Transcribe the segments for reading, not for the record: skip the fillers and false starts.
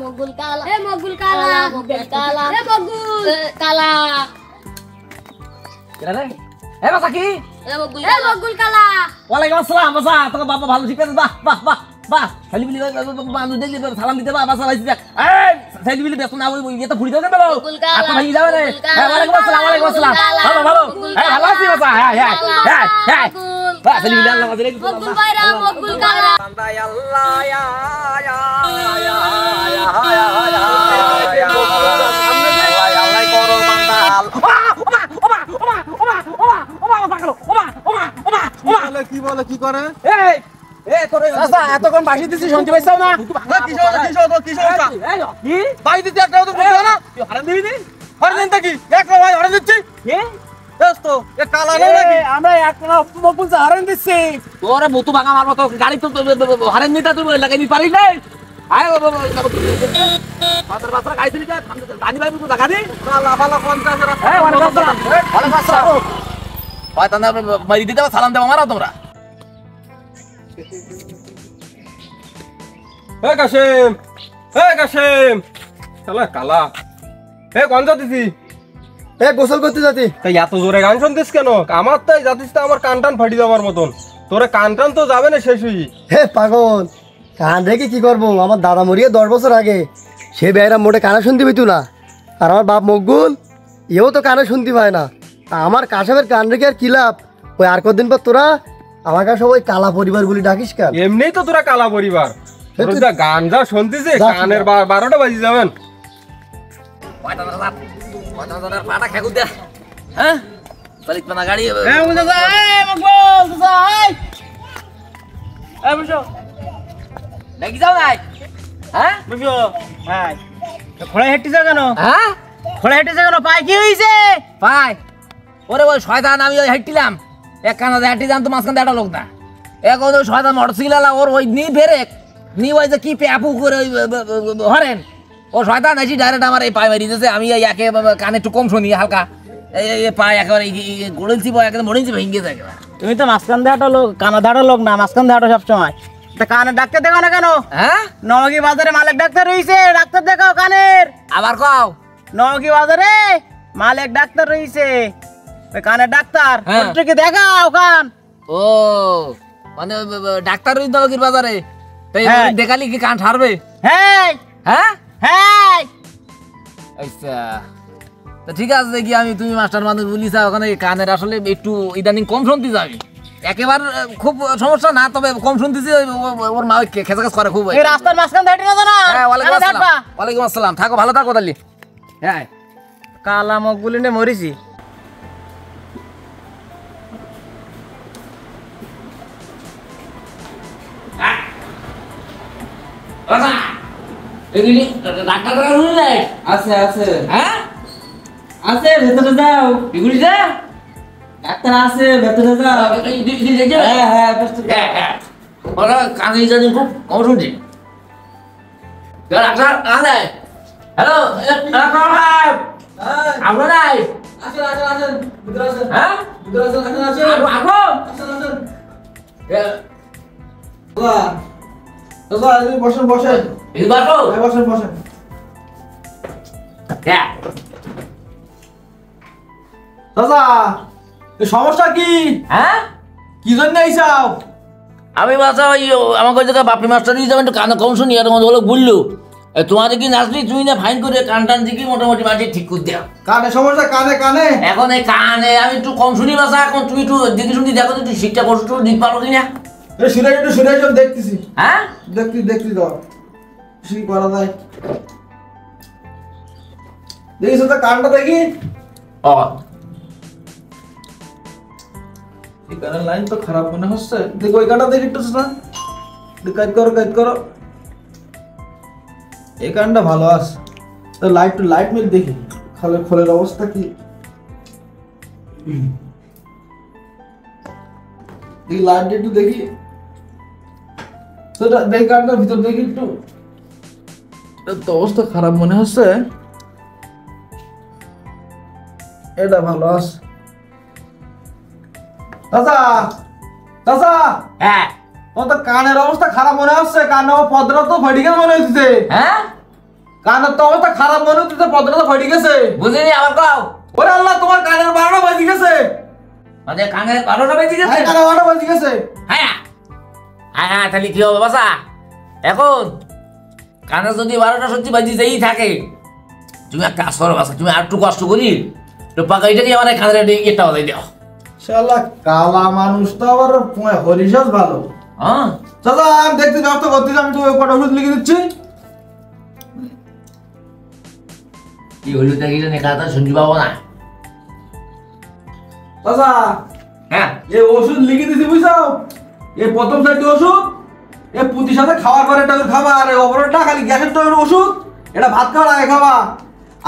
মগুল কালা এ মগুল কালা মগুল কালা এ মগুল কালা কেডা রে এ বাসা কি এ মগুল কালা ওয়ালাইকুম আসসালাম বাসা তোর বাবা ভালো ঠিক আছে বাহ বাহ বাহ বাহ খালি বিলি বান্ধু দেখলি সালাম দিতে বা বাসা ভাইছি এই সাইড বিলি দেখো না ওই এটা ফুড়ি দাও কেন বলো আপনি ভাই যাবে রে ওয়ালাইকুম আসসালাম ভালো ভালো এই ভালো আছি বাসা হ্যাঁ হ্যাঁ হ্যাঁ হ্যাঁ বাহ সাইড বিলি আল্লাহ মাঝে মগুল ভাইরা মগুল কালা বান্দা আল্লাহ ইয়া ইয়া ইয়া আল্লাহ করো বান্দা কি বলে কি করে এই এই তোরে চাচা এতক্ষণ বাসি দিছি শুনতে পাইছাও না কি ভাই দিতে একটা তো বুঝো না হারান দিবি নি হারান কি এক ভাই হারান দিচ্ছি কি দোস্ত এ কালা না নাকি আমরা এক মকুল হারান দিচ্ছি তোরে মতু ভাঙা মারবো তো গাড়ি তো হারান দিতা তুই লাগাই নি পারিস না আয় বাজার বাজার গাইছিলি কা দানি ভাই তো লাগা দি কালা ভালো 50 টাকা এই ওয়ালাইকুম আসসালাম ভাই তানা মারি দিতে সালাম দেব মারাও তোমরা কাশেম শালা কালা কোন যাতিছি গোসল করতে যাতি তাই এত জোরে গান শুনতিস কেন আমার তাই যাতিস তো আমার কান টান ফাটি যাওয়ার মতন তোরে কান টান তো যাবে না শেষ হই হে পাগল কান রেখে কি করবো আমার দাদা মরিয়ে 10 বছর আগে সে বেয়েরা মোটে কানে শুনতে পেত না আর আমার বাপ মকবুল এও তো কানে শুনতে পায় না আমার কাশেমের কান রেখে আর কি লাভ ওই আর কদিন পর তোরা আমার কাছে ওই কালা পরিবার বলি ডাকিস কেন এমনিই তো তোরা কালা পরিবার গান যা শুনতিস কানের 12টা বাজি যাবেন পাটা খেকু দে হ্যাঁ চালিক পানা গাড়ি হ্যাঁ বুঝা যায় এই মকবুল যায় এই বুঝো দেখি যাও নাই হ্যাঁ বুঝো ভাই খোলা হেঁটেছে কেন হ্যাঁ খোলা হেঁটেছে কেন পাই কি হইছে পাই ওরে ওই শয়তান আমি ওই হাঁটছিলাম এক কানাতে হাঁটছিলাম তো মাঝখান একটা লোক না এক ওই শয়তান মোটরসাইকেল ওর ওই নি বেরেক নি ওই যে কি প্যাপু করে ওই হরেন ও শয়তান আছি ডাইরেক্ট আমার এই পায়ে মারি দিয়েছে আমি একে কানে একটু কম শুনি হালকা এই পায়ে একেবারে গোড়েলছি একদম মরেছি ভেঙে যায় তুমি তো মাঝখান দেওয়াটা লোক কানা দেওয়াটা লোক না মাঝখান দেওয়াটা সবসময় তা কানে ডাক্তার দেখাও না কেন হ্যাঁ নবগি বাজারে মালিক ডাক্তার রইছে ডাক্তার দেখাও কানের আবার কও নবগি বাজারে মালিক ডাক্তার রইছে ওই কানের ডাক্তার হ্যাঁ। ওটাকে দেখাও কান ও মানে ডাক্তার রইতে হবে বাজারে তাই হ্যাঁ। দেখালি কি কান ছাড়বে হ্যাঁ হ্যাঁ হ্যাঁ আচ্ছা তো ঠিক আছে দেখি আমি তুমি মাস্টার মানুষ বলিস ওখানে কানের আসলে একটু ইদানিং কম শুনতে যাবি একেবারে খুব সমস্যা না তবে কম শুনতেছি ওর মা খেঁচাখাচ করে খুব এই রাস্তার মাঝখান দাঁড়িয়ে না তো না হ্যাঁ ওয়ালাইকুম কানে আসসালাম দেখবা। ওয়ালাইকুম আসসালাম থাকো ভালো থাকো তাহলে হ্যাঁ কালা মকবুলি নে মরিছি ডাক্তার নাই আছে আছে হ্যাঁ আছে ভেতরে যাও এগুলি যা ডাক্তার আছে ভেতরে যাও হ্যাঁ হ্যাঁ ওরা কানে জানি খুব কম শুনছি ডাক্তার আনে হ্যালো ডাক্তার সাহেব আমরা নাই আসেন আসেন আসেন ভিতরে আসেন হ্যাঁ ভিতরে আসেন আসেন আসেন আসো আসেন আসেন দাদা দাদা বসেন বসেন এই বাসো বসেন বসেন হ্যাঁ দাদা এই সমস্যা কি হ্যাঁ কি জন্য আইছাও আমি বাসা ওই আমার কাছে বাপি মাস্টার দিয়ে যাবেন একটু কানে কম শুনি আর মধ্যে হলো বললো তোমাদের কি নাচলি তুমি না ফাইন করে কান টান দিকে মোটামুটি মাটি ঠিক করে দাও কানে সমস্যা কানে কানে এখন এই কানে আমি একটু কম শুনি বাসা এখন তুমি একটু দিকে শুনি দেখো তো একটু শিক্ষা কষ্ট দিতে পারো কিনা একটু শুনে একটু দেখতেছি হ্যাঁ দেখছি তো কি করা যায় দেখিস তো কানটা দেখি ও এই কানের লাইন তো খারাপ মনে হচ্ছে দেখো ওই কানটা দেখি একটু না কাজ করো এই কানটা ভালো আছে তো লাইট মিল দেখি খোলের অবস্থা কি দেখি লাইট একটু দেখি তো দেখি কানটার ভিতর দেখি একটু তো অবস্থা খারাপ মনে হচ্ছে এটা ভালো আছে চাচা হ্যাঁ ও তো কানের অবস্থা খারাপ মনে হচ্ছে কানে ও পদরা তো ফাটি গেছে মনে হচ্ছে হ্যাঁ কানের তো অবস্থা খারাপ মনে হচ্ছে, পদ্মটা তো ফেটে গেছে। বুঝিনি আবার কও। ওরে আল্লাহ, তোমার কানের 12টা বাজে গেছে। মানে কানের 12টা বেজে গেছে। কানের 12টা বাজে গেছে। হ্যাঁ হ্যাঁ, তাহলে কি হবে বাসা? এখন কানে যদি 12টা সত্যি বাজি যেই থাকে, তুমি এক কাজ করো বাসা, তুমি আর একটু কষ্ট করি একটু পাকাইটাকে আমার কানের একটা বাজাই দাও। শালা কালা মানুষ তো আবার হরিশাস ভালো। হ্যাঁ চাচা, আমি দেখতে ব্যস্ত করতেছি, আমি তো কটা ওষুধ লিখে দিচ্ছি। কি হইলো তাই কথা শুনতে পাবো না। চাচা, হ্যাঁ এই ওষুধ লিখে দিছি বুঝছো? এই প্রথম 4টি ওষুধ, এই প্রতি সাথে খাওয়ার পরে একটা করে খাবা, আর এই অপরটা খালি গ্যাসের টকের ওষুধ, এটা ভাত খাওয়ার আগে খাবা।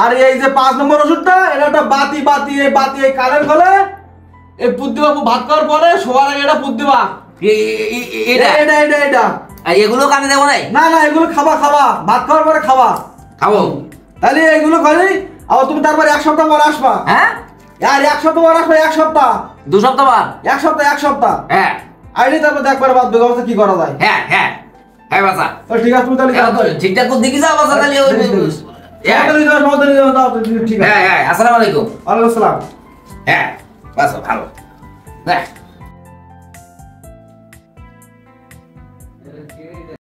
আর এই যে 5 নম্বর ওষুধটা, এটা একটা বাতি এই কানের খোলে এই পুত দিবা, ভাত খাওয়ার পরে শোয়ার আগে এটা পুত দিবা। এটা এগুলো কানে দেবো নাই? না এগুলো খাবা, ভাত খাওয়ার পরে খাবা। খাবো। তাহলে এইগুলো খালি, আবার তুমি তারপরে 1 সপ্তাহ পর আসবা। হ্যাঁ আর 1 সপ্তাহ পর আসবা, 1 সপ্তাহ 2 সপ্তাহ বার। 1 সপ্তাহ হ্যাঁ আইডি, তারপর দেখবার বাদ ব্যবস্থা কি করা যায়। হ্যাঁ হ্যাঁ হ্যাঁ বাসা, তো ঠিক আছে, তুমি তাহলে ঠিকঠাক করে দেখি যাও বাসা। তাহলে ঠিক আছে। হ্যাঁ হ্যাঁ, আসসালামু আলাইকুম। ওয়ালাইকুম আসসালাম। হ্যাঁ বাসা ভালো। হ্যাঁ